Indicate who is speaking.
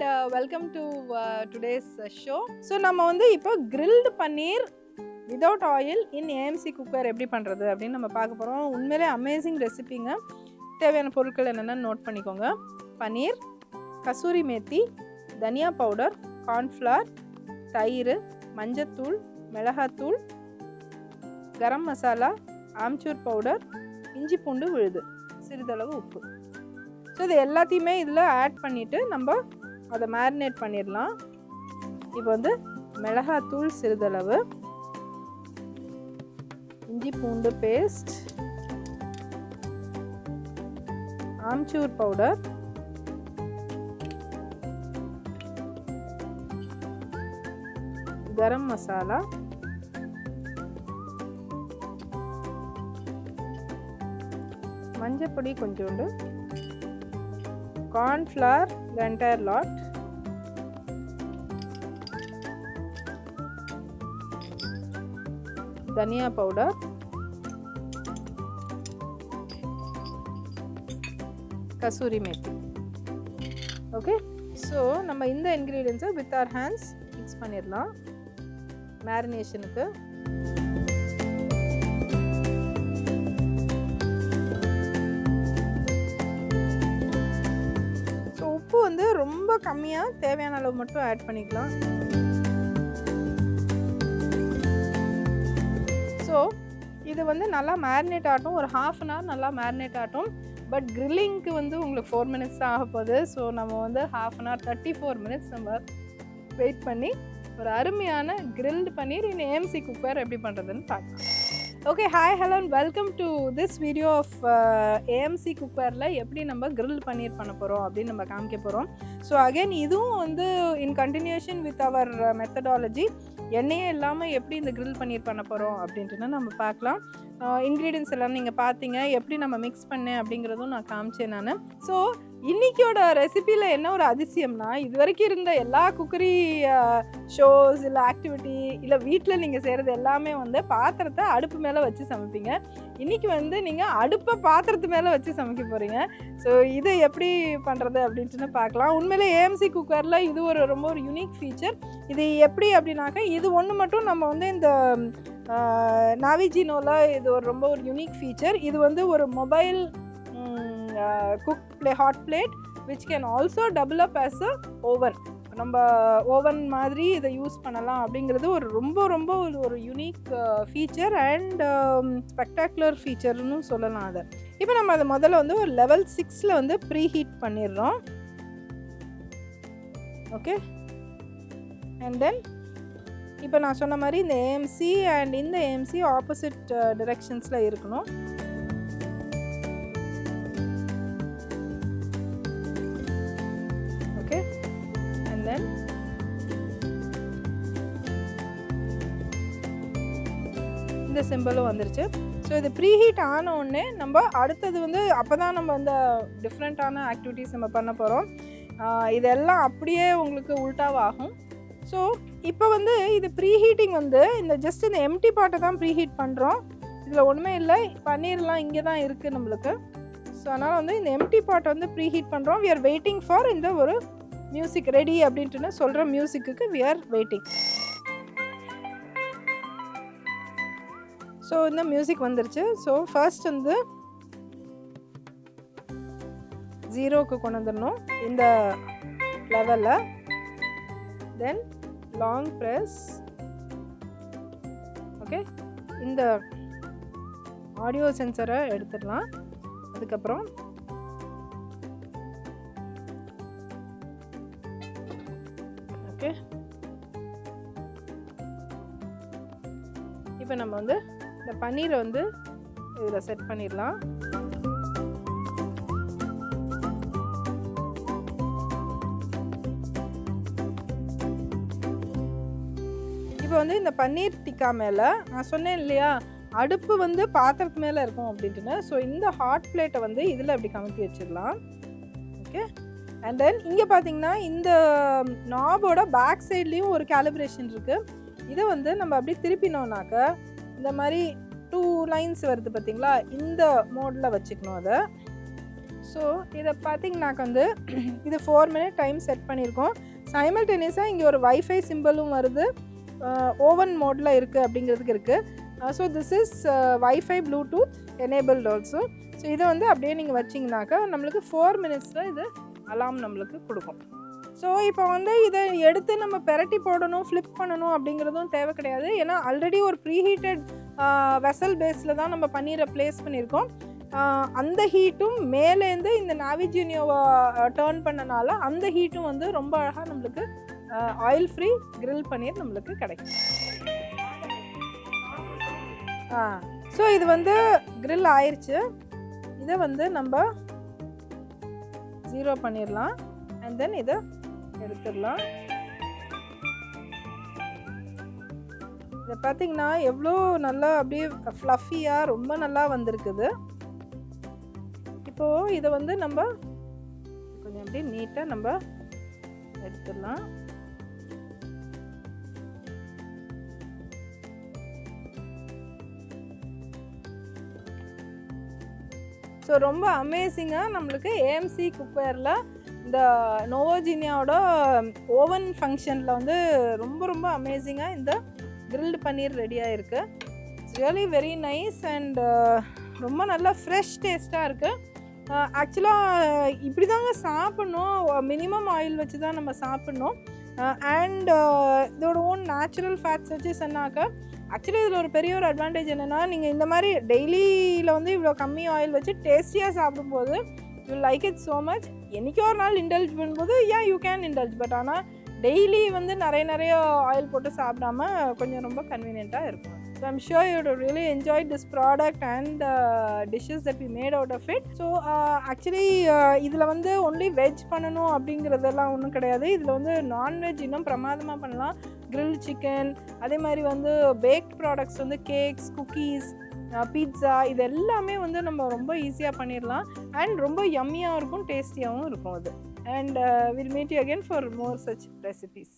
Speaker 1: and welcome to today's show. So நம்ம வந்து இப்போ grilled paneer without oil in AMC Cookware எப்படி பண்ணுறது அப்படின்னு நம்ம பார்க்க போகிறோம். உண்மையிலே அமேசிங் ரெசிபிங்க. தேவையான பொருட்கள் என்னென்னு நோட் பண்ணிக்கோங்க. பன்னீர், கசூரி மேத்தி, தனியா பவுடர், கார்ன்ஃப்ளவர், தயிர், மஞ்சத்தூள், மிளகாத்தூள், கரம் மசாலா, ஆம்ச்சூர் பவுடர், இஞ்சி பூண்டு விழுது, சிறிதளவு உப்பு. ஸோ இது எல்லாத்தையுமே இதில் ஆட் பண்ணிவிட்டு நம்ம அதை மேரினேட் பண்ணிடலாம். இப்போ வந்து மிளகாத்தூள் சிறிதளவு, இஞ்சி பூண்டு பேஸ்ட், ஆம்ச்சூர் பவுடர், கரம் மசாலா, மஞ்சப்பொடி கொஞ்சோண்டு, cornflour the entire lot, धनिया powder, kasuri methi. Okay, so நம்ம இந்த ingredients with our hands mix பண்ணிடலாம் மேரினேஷனுக்கு. உப்பு வந்து ரொம்ப கம்மியாக தேவையான அளவு மட்டும் ஆட் பண்ணிக்கலாம். ஸோ இது வந்து நல்லா மேரினேட் ஆகட்டும், ஒரு ½ an hour நல்லா மேரினேட் ஆகட்டும். பட் கிரில்லிங்க்கு வந்து உங்களுக்கு 4 minutes தான் ஆக போகுது. ஸோ நம்ம வந்து ½ an hour 34 minutes நம்ம வெயிட் பண்ணி ஒரு அருமையான grilled paneer in AMC cookware எப்படி பண்ணுறதுன்னு பார்க்கலாம். Okay, hi, hello and welcome to this video of AMC குக்வேரில் எப்படி நம்ம கிரில் பன்னீர் பண்ண போகிறோம் அப்படின்னு நம்ம காமிக்க போகிறோம். ஸோ அகெயின் இதுவும் வந்து in continuation with our methodology, எண்ணெயே இல்லாமல் எப்படி இந்த கிரில் பன்னீர் பண்ண போகிறோம் அப்படின்ட்டுனா நம்ம பார்க்கலாம். இன்க்ரீடியன்ஸ் எல்லாம் நீங்கள் பார்த்தீங்க, எப்படி நம்ம மிக்ஸ் பண்ணேன் அப்படிங்கிறதும் நான் காமிச்சேன் நான். ஸோ இன்றைக்கியோட ரெசிபியில் என்ன ஒரு அதிசயம்னா, இது வரைக்கும் இருந்த எல்லா குக்கரி ஷோஸ் இல்லை ஆக்டிவிட்டி இல்லை வீட்டில் நீங்கள் செய்கிறது எல்லாமே வந்து பாத்திரத்தை அடுப்பு மேலே வச்சு சமைப்பீங்க. இன்றைக்கி வந்து நீங்கள் அடுப்பை பாத்திரத்து மேலே வச்சு சமைக்க போகிறீங்க. ஸோ இதை எப்படி பண்ணுறது அப்படின்ட்டுன்னு பார்க்கலாம். உண்மையிலே AMC குக்கரில் இது ரொம்ப ஒரு யூனிக் ஃபீச்சர். இது எப்படி அப்படின்னாக்கா, இது ஒன்று மட்டும் நம்ம வந்து இந்த நாவிஜினோவில் இது ரொம்ப ஒரு யூனிக் ஃபீச்சர். இது வந்து ஒரு mobile hot plate which can also double up as a oven. நம்ம ஓவன் மாதிரி இதை யூஸ் பண்ணலாம் அப்படிங்கிறது ரொம்ப ஒரு யூனிக் ஃபீச்சர் அண்ட் ஸ்பெக்டாகுலர் ஃபீச்சர்னு சொல்லலாம் அதை. இப்போ நம்ம அதை முதல்ல வந்து ஒரு level 6 வந்து ப்ரீ ஹீட் பண்ணிடுறோம். ஓகே, அண்ட் தென் இப்போ நான் சொன்ன மாதிரி இந்த AMC அண்ட் இந்த AMC ஆப்போசிட் டிரெக்ஷன்ஸில் இருக்கணும். ஓகே, அண்ட் தென் இந்த சிம்பிளும் வந்துருச்சு. ஸோ இது ப்ரீ ஹீட் ஆன உடனே நம்ம அடுத்தது வந்து அப்போ தான் நம்ம இந்த டிஃப்ரெண்ட்டான ஆக்டிவிட்டீஸ் நம்ம பண்ண போகிறோம். இதெல்லாம் அப்படியே உங்களுக்கு உல்ட்டாவாகும். ஸோ இப்போ வந்து இது ப்ரீ ஹீட்டிங் வந்து இந்த ஜஸ்ட் இந்த எம்டி பாட்டை தான் ப்ரீ ஹீட் பண்ணுறோம். இதில் ஒன்றுமே இல்லை, பன்னீர்லாம் இங்கே தான் இருக்குது நம்மளுக்கு. ஸோ அதனால் வந்து இந்த எம்டி பாட்டை வந்து ப்ரீ ஹீட் பண்ணுறோம். வி ஆர் வெயிட்டிங் ஃபார் இந்த ஒரு மியூசிக் ரெடி அப்படின்ட்டுன்னு சொல்கிற மியூசிக்கு வி ஆர் வெயிட்டிங். ஸோ இந்த மியூசிக் வந்துருச்சு. ஸோ ஃபர்ஸ்ட் வந்து 0க்கு கொண்டு வந்துடணும் இந்த லெவலில். தென் லாங் ப்ரெஸ். ஓகே, இந்த ஆடியோ சென்சரை எடுத்துடலாம். அதுக்கப்புறம் ஓகே, இப்போ நம்ம வந்து இந்த பன்னீரை வந்து இதில் செட் பண்ணிடலாம். இப்போ வந்து இந்த பன்னீர் டிக்கா மேலே நான் சொன்னேன் இல்லையா, அடுப்பு வந்து பாத்திரத்து மேலே இருக்கும் அப்படின்ட்டுன்னு. ஸோ இந்த ஹாட் பிளேட்டை வந்து இதில் அப்படி கமுத்தி வச்சிடலாம். ஓகே, அண்ட் தென் இங்கே பார்த்தீங்கன்னா இந்த நாபோட பேக் சைட்லேயும் ஒரு கேலிப்ரேஷன் இருக்குது. இதை வந்து நம்ம அப்படி திருப்பினோம்னாக்க இந்த மாதிரி 2 லைன்ஸ் வருது பார்த்தீங்களா, இந்த மோடில் வச்சுக்கணும் அதை. ஸோ இதை பார்த்தீங்கன்னாக்க வந்து இது 4 minute டைம் செட் பண்ணியிருக்கோம். சைமல்டேனியஸாக இங்கே ஒரு வைஃபை சிம்பிளும் வருது, ஓவன் மோடில் இருக்குது அப்படிங்கிறதுக்கு இருக்குது. So this is wifi Bluetooth enabled also. So இதை வந்து அப்படியே நீங்கள் வச்சிங்கனாக்கா நம்மளுக்கு 4 minutesல இது அலாம் நம்மளுக்கு கொடுக்கும். ஸோ இப்போ வந்து இதை எடுத்து நம்ம பெரட்டி போடணும், ஃப்ளிப் பண்ணணும் அப்படிங்கிறதும் தேவை கிடையாது. ஏன்னா ஆல்ரெடி ஒரு ப்ரீஹீட்டட் வெசல் பேஸில் தான் நம்ம பன்னீரை ப்ளேஸ் பண்ணியிருக்கோம். அந்த ஹீட்டும் மேலேருந்து இந்த நாவிஜினியோவை டர்ன் பண்ணனால அந்த ஹீட்டும் வந்து ரொம்ப அழகாக நம்மளுக்கு ஆயில் ஃப்ரீ கிரில் பன்னீர் நம்மளுக்கு கிடைக்கும். ஸோ இது வந்து கிரில் ஆயிடுச்சு. இதை வந்து நம்ம 0 பண்ணிடலாம். அண்ட் தென் இதை எடுத்துடலாம். இதை பார்த்தீங்கன்னா எவ்வளோ நல்லா அப்படியே ஃப்ளஃபியாக ரொம்ப நல்லா வந்திருக்குது. இப்போது இதை வந்து நம்ம கொஞ்சம் அப்படியே நீட்டாக நம்ம எடுத்துடலாம். ஸோ ரொம்ப அமேசிங்காக நம்மளுக்கு ஏஎம்சி குக்வேரில் இந்த நோவோஜினியாவோட ஓவன் ஃபங்க்ஷனில் வந்து ரொம்ப ரொம்ப அமேசிங்காக இந்த கிரில்டு பன்னீர் ரெடியாக இருக்குது. It's really very nice and ரொம்ப நல்லா ஃப்ரெஷ் டேஸ்ட்டாக இருக்குது. ஆக்சுவலாக இப்படி தாங்க சாப்பிட்ணும், மினிமம் ஆயில் வச்சு தான் நம்ம சாப்பிட்ணும். அண்ட் இதோட ஓன் நேச்சுரல் ஃபேட்ஸ் வச்சு சொன்னாக்கா ஆக்சுவலி இதில் ஒரு பெரிய ஒரு அட்வான்டேஜ் என்னென்னா, நீங்கள் இந்த மாதிரி டெய்லியில் வந்து இவ்வளோ கம்மி ஆயில் வச்சு டேஸ்டியாக சாப்பிடும்போது you like it so much. என்றைக்கோ ஒரு நாள் இண்டல்ஜ் பண்ணும்போது யூ கேன் இண்டல்ஜ். பட் ஆனால் டெய்லி வந்து நிறைய ஆயில் போட்டு சாப்பிடாம கொஞ்சம் ரொம்ப கன்வீனியண்ட்டாக இருக்கும். So I'm sure you would really enjoy this product and dishes that we made out of it. So actually இதில் வந்து only veg பண்ணணும் அப்படிங்கிறதெல்லாம் ஒன்றும் கிடையாது. இதில் வந்து நான்வெஜ் இன்னும் பிரமாதமாக பண்ணலாம். கிரில் சிக்கன், அதே மாதிரி வந்து பேக்ட் ப்ராடக்ட்ஸ் வந்து கேக்ஸ், குக்கீஸ், பீட்சா, இது எல்லாமே வந்து நம்ம ரொம்ப ஈஸியாக பண்ணிடலாம். அண்ட் ரொம்ப யம்மியாகவும் இருக்கும், டேஸ்டியாகவும் இருக்கும் அது. And we'll meet you again for more such recipes.